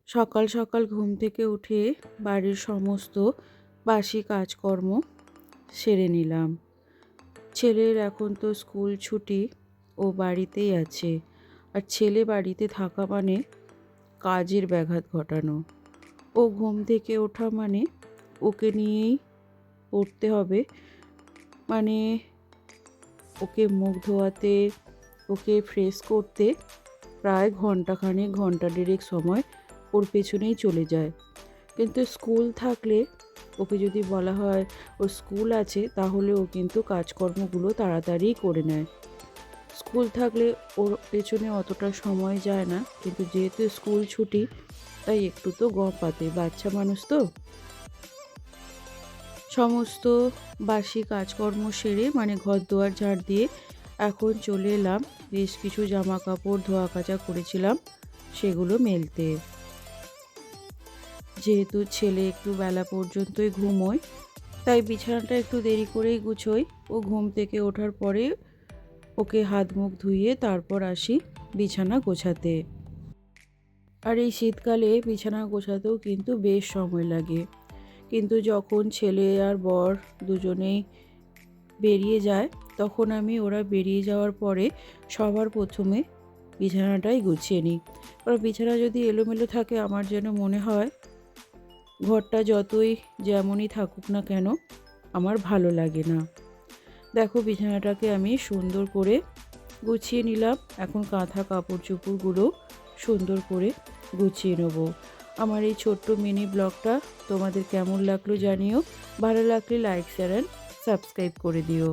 সকাল সকাল ঘুম থেকে উঠে বাড়ির সমস্ত বাসি কাজকর্ম সেরে নিলাম। ছেলের এখন তো স্কুল ছুটি, ও বাড়িতেই আছে। আর ছেলে বাড়িতে থাকা মানে কাজের ব্যাঘাত ঘটানো। ও ঘুম থেকে ওঠা মানে ওকে নিয়েই পড়তে হবে, মানে ওকে মুখ ধোয়াতে, ওকে ফ্রেশ করতে প্রায় ঘন্টা দেড়েক সময় ওর পেছনেই চলে যায়। কিন্তু স্কুল থাকলে, ওকে যদি বলা হয় ওর স্কুল আছে, তাহলে ও কিন্তু কাজকর্মগুলো তাড়াতাড়ি করে নেয়। স্কুল থাকলে ওর পেছনে অতটা সময় যায় না, কিন্তু যেহেতু স্কুল ছুটি তাই একটু তো গপ পাতে, বাচ্চা মানুষ তো। সমস্ত বাসি কাজকর্ম সেরে, মানে ঘর দুয়ার ঝাড় দিয়ে এখন চলে এলাম বেশ কিছু জামা কাপড় ধোয়া কাচা করেছিলাম সেগুলো মেলতে। যেহেতু ছেলে একটু বেলা পর্যন্তই ঘুমোয়, তাই বিছানাটা একটু দেরি করেই গুছোই। ও ঘুম থেকে ওঠার পরে ওকে হাত মুখ ধুইয়ে তারপর আসি বিছানা গোছাতে। আর এই শীতকালে বিছানা গোছাতেও কিন্তু বেশ সময় লাগে। কিন্তু যখন ছেলে আর বর দুজনেই বেরিয়ে যায়, তখন আমি ওরা বেরিয়ে যাওয়ার পরে সবার প্রথমে বিছানাটাই গুছিয়ে নিই। কারণ বিছানা যদি এলোমেলো থাকে, আমার যেন মনে হয় ঘরটা যতই যেমনই থাকুক না কেন আমার ভালো লাগে না। দেখো, বিছানাটাকে আমি সুন্দর করে গুছিয়ে নিলাম। এখন কাঁথা কাপড় চোপড়গুলো সুন্দর করে গুছিয়ে নেব। আমার এই ছোট্ট মিনি ব্লগটা তোমাদের কেমন লাগলো জানিও। ভালো লাগলে লাইক শেয়ার অ্যান্ড সাবস্ক্রাইব করে দিও।